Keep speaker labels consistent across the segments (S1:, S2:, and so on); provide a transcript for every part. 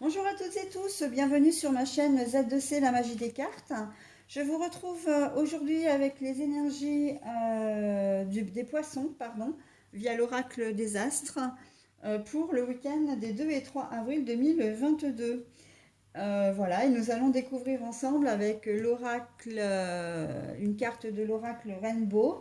S1: Bonjour à toutes et tous, bienvenue sur ma chaîne Z2C, la magie des cartes. Je vous retrouve aujourd'hui avec les énergies des poissons, pardon, via l'oracle des astres, pour le week-end des 2 et 3 avril 2022. Voilà, et nous allons découvrir ensemble avec l'oracle, une carte de l'oracle Rainbow,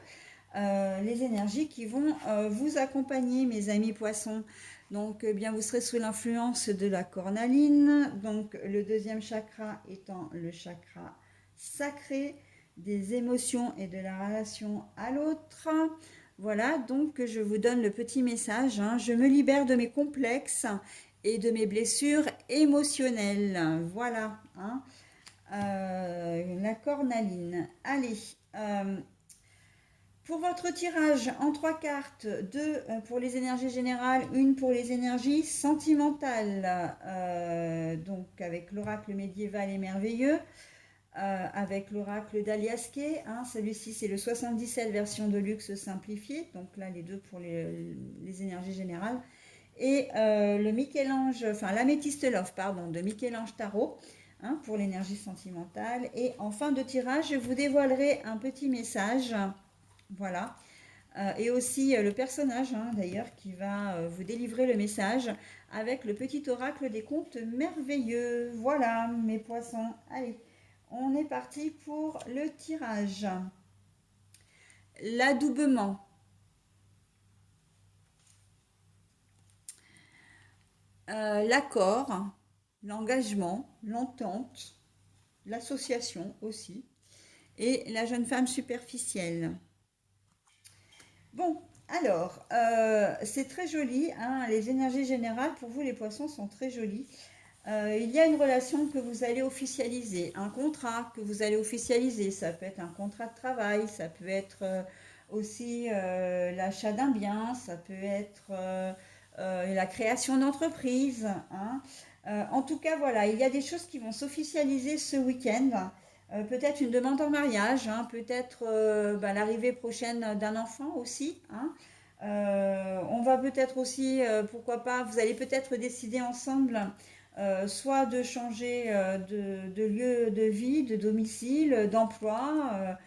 S1: les énergies qui vont vous accompagner, mes amis poissons. Donc, bien, vous serez sous l'influence de la cornaline. Donc, le deuxième chakra étant le chakra sacré des émotions et de la relation à l'autre. Voilà, donc je vous donne le petit message, hein. Je me libère de mes complexes et de mes blessures émotionnelles. Voilà, hein. La cornaline. Allez, pour votre tirage en trois cartes, deux pour les énergies générales, une pour les énergies sentimentales, donc avec l'oracle médiéval et merveilleux, avec l'oracle d'Aliasqué, hein, celui-ci c'est le 77 version de luxe simplifiée, donc là les deux pour les énergies générales, et le Michel-Ange, enfin l'améthyste love, pardon, de Michel-Ange Tarot, hein, pour l'énergie sentimentale. Et en fin de tirage, je vous dévoilerai un petit message, voilà, et aussi le personnage, hein, d'ailleurs, qui va vous délivrer le message avec le petit oracle des contes merveilleux. Voilà, mes poissons. Allez, on est parti pour le tirage. L'adoubement. L'accord, l'engagement, l'entente, l'association aussi, et la jeune femme superficielle. Bon, alors, c'est très joli, hein, les énergies générales pour vous les poissons sont très jolies. Il y a une relation que vous allez officialiser, un contrat que vous allez officialiser. Ça peut être un contrat de travail, ça peut être aussi l'achat d'un bien, ça peut être la création d'entreprise, hein. En tout cas, voilà, il y a des choses qui vont s'officialiser ce week-end. Peut-être une demande en mariage, hein, peut-être l'arrivée prochaine d'un enfant aussi, hein. On va peut-être aussi, pourquoi pas, vous allez peut-être décider ensemble soit de changer de lieu de vie, de domicile, d'emploi.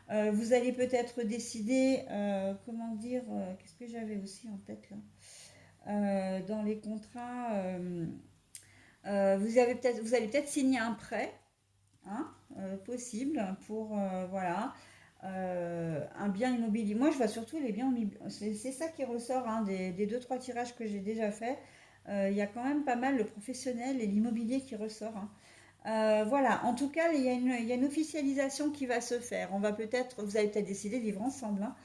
S1: Vous allez peut-être décider, comment dire, qu'est-ce que j'avais aussi en tête là. Dans les contrats, vous allez peut-être signer un prêt, hein, possible pour, voilà, un bien immobilier. Moi, je vois surtout les biens immobiliers. C'est ça qui ressort, hein, des deux, trois tirages que j'ai déjà fait. Il y a quand même pas mal le professionnel et l'immobilier qui ressort, hein. Voilà, en tout cas, il y a une officialisation qui va se faire. Vous allez peut-être décider de vivre ensemble, hein.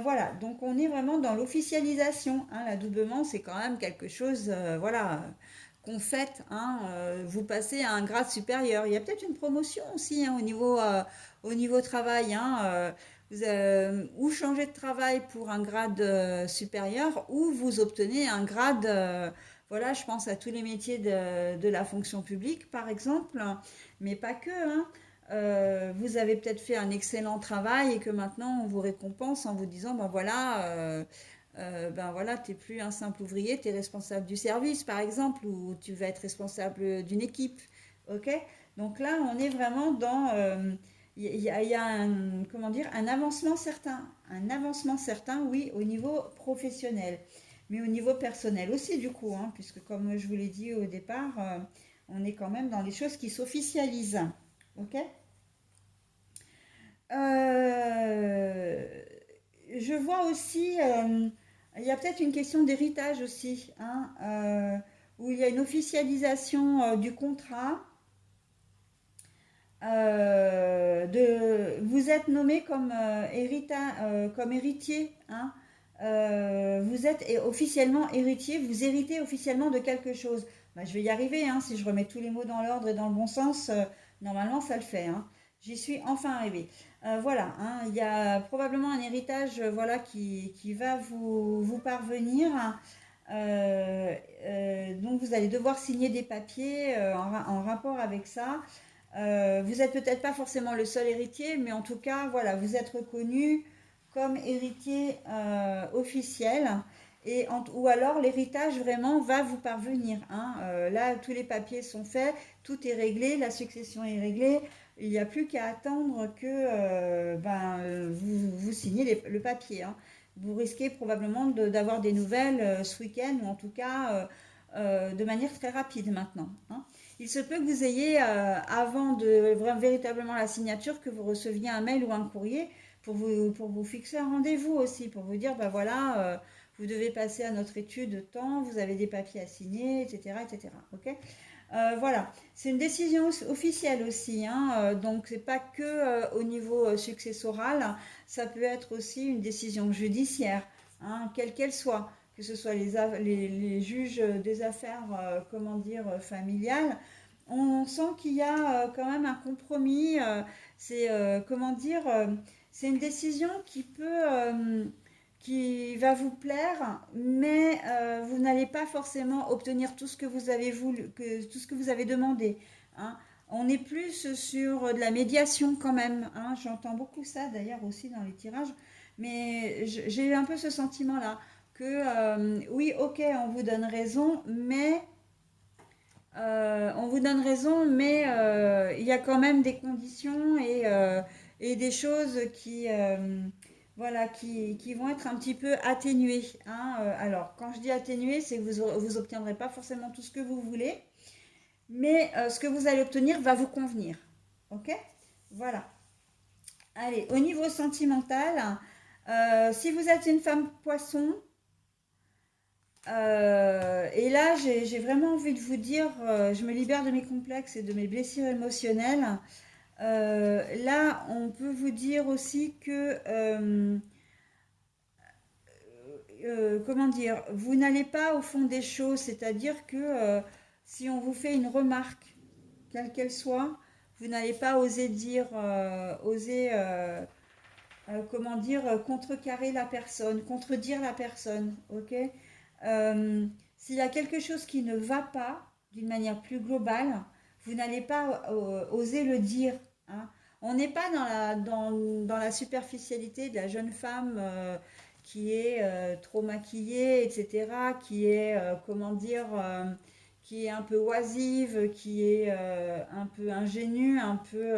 S1: Voilà, donc on est vraiment dans l'officialisation, hein. L'adoubement, c'est quand même quelque chose, voilà, qu'on fête, hein. Vous passez à un grade supérieur. Il y a peut-être une promotion aussi, hein, au niveau travail, hein. Ou changer de travail pour un grade supérieur, ou vous obtenez un grade, voilà, je pense à tous les métiers de la fonction publique, par exemple, mais pas que, hein. Vous avez peut-être fait un excellent travail et que maintenant on vous récompense en vous disant ben voilà, t'es plus un simple ouvrier, tu es responsable du service par exemple, ou tu vas être responsable d'une équipe. Ok. Donc là on est vraiment dans il y a un, comment dire, un avancement certain, oui, au niveau professionnel, mais au niveau personnel aussi du coup, hein, puisque comme je vous l'ai dit au départ, on est quand même dans les choses qui s'officialisent. Ok. Euh, je vois aussi, il y a peut-être une question d'héritage aussi, hein, où il y a une officialisation du contrat. Vous êtes nommé comme, comme héritier, hein. Vous êtes officiellement héritier, vous héritez officiellement de quelque chose. Bah, je vais y arriver, hein, si je remets tous les mots dans l'ordre et dans le bon sens, normalement ça le fait, hein. J'y suis enfin arrivée. Voilà, hein, il y a probablement un héritage, voilà, qui va vous parvenir. Donc vous allez devoir signer des papiers en rapport avec ça. Vous n'êtes peut-être pas forcément le seul héritier, mais en tout cas, voilà, vous êtes reconnu comme héritier officiel. ou alors l'héritage vraiment va vous parvenir, hein. Là, tous les papiers sont faits, tout est réglé, la succession est réglée. Il n'y a plus qu'à attendre que vous signez le papier, hein. Vous risquez probablement d'avoir des nouvelles ce week-end ou en tout cas de manière très rapide maintenant, hein. Il se peut que vous ayez, avant véritablement la signature, que vous receviez un mail ou un courrier pour vous fixer un rendez-vous aussi, pour vous dire, bah voilà, vous devez passer à notre étude de temps, vous avez des papiers à signer, etc., etc. Ok. Voilà, c'est une décision officielle aussi, hein, donc c'est pas que au niveau successoral, ça peut être aussi une décision judiciaire, hein, quelle qu'elle soit, que ce soit les juges des affaires, comment dire, familiales. On sent qu'il y a quand même un compromis, c'est comment dire, c'est une décision qui va vous plaire, mais vous n'allez pas forcément obtenir tout ce que vous avez voulu, tout ce que vous avez demandé, hein. On est plus sur de la médiation quand même, hein. J'entends beaucoup ça d'ailleurs aussi dans les tirages, mais j'ai eu un peu ce sentiment-là que oui, ok, on vous donne raison, mais il y a quand même des conditions et des choses voilà, qui vont être un petit peu atténuées, hein. Alors, quand je dis atténuées, c'est que vous obtiendrez pas forcément tout ce que vous voulez, mais ce que vous allez obtenir va vous convenir. Ok? Voilà. Allez, au niveau sentimental, si vous êtes une femme poisson, et là, j'ai vraiment envie de vous dire, je me libère de mes complexes et de mes blessures émotionnelles. Là, on peut vous dire aussi que, comment dire, vous n'allez pas au fond des choses, c'est-à-dire que si on vous fait une remarque, quelle qu'elle soit, vous n'allez pas oser, comment dire, contrecarrer la personne, contredire la personne, ok. S'il y a quelque chose qui ne va pas d'une manière plus globale, vous n'allez pas oser le dire, hein. On n'est pas dans la superficialité de la jeune femme qui est trop maquillée, etc., qui est, comment dire, qui est un peu oisive, qui est un peu ingénue, un peu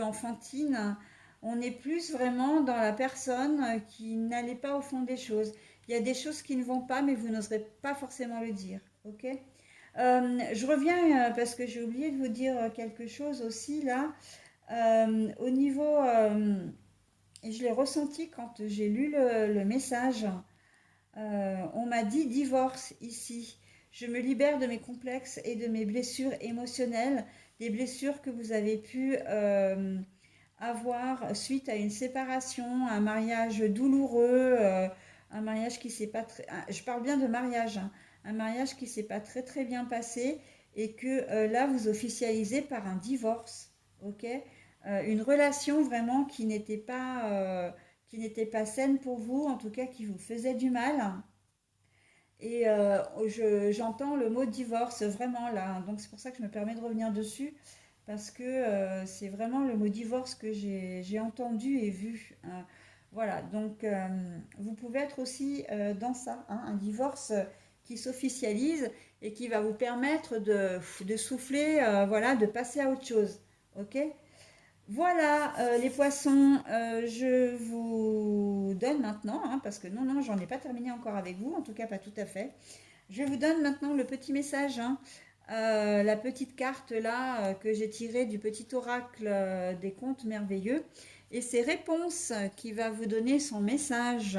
S1: enfantine. On est plus vraiment dans la personne qui n'allait pas au fond des choses. Il y a des choses qui ne vont pas, mais vous n'oserez pas forcément le dire. Ok. Je reviens parce que j'ai oublié de vous dire quelque chose aussi là. Au niveau, et je l'ai ressenti quand j'ai lu le message, on m'a dit divorce ici. Je me libère de mes complexes et de mes blessures émotionnelles, des blessures que vous avez pu avoir suite à une séparation, un mariage douloureux, un mariage qui s'est pas très, je parle bien de mariage, hein, un mariage qui s'est pas très très bien passé et que là vous officialisez par un divorce, ok. Une relation vraiment qui n'était pas saine pour vous, en tout cas qui vous faisait du mal. Et j'entends le mot divorce vraiment là, donc c'est pour ça que je me permets de revenir dessus, parce que c'est vraiment le mot divorce que j'ai entendu et vu, hein. Voilà, donc vous pouvez être aussi dans ça, hein, un divorce qui s'officialise et qui va vous permettre de souffler, voilà, de passer à autre chose. Ok. Voilà, les poissons, je vous donne maintenant, hein, parce que non, non, j'en ai pas terminé encore avec vous, en tout cas pas tout à fait. Je vous donne maintenant le petit message, hein, la petite carte là que j'ai tirée du petit oracle des contes merveilleux, et c'est Réponse qui va vous donner son message.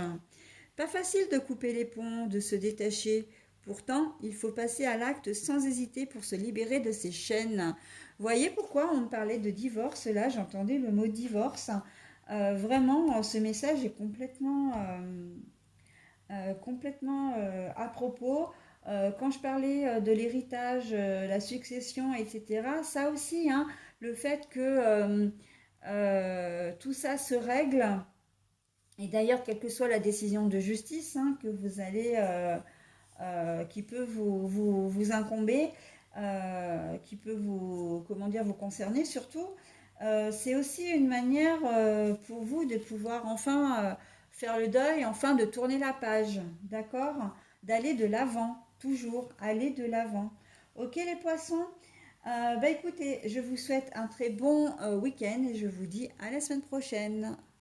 S1: Pas facile de couper les ponts, de se détacher. Pourtant, il faut passer à l'acte sans hésiter pour se libérer de ces chaînes. Voyez pourquoi on me parlait de divorce là, j'entendais le mot divorce. Vraiment, ce message est complètement à propos. Quand je parlais de l'héritage, la succession, etc., ça aussi, hein, le fait que tout ça se règle, et d'ailleurs, quelle que soit la décision de justice, hein, que vous allez, qui peut vous incomber, qui peut comment dire, vous concerner surtout, c'est aussi une manière pour vous de pouvoir enfin faire le deuil, enfin de tourner la page, d'accord? D'aller de l'avant, toujours aller de l'avant. Ok les poissons? Bah écoutez, je vous souhaite un très bon week-end et je vous dis à la semaine prochaine.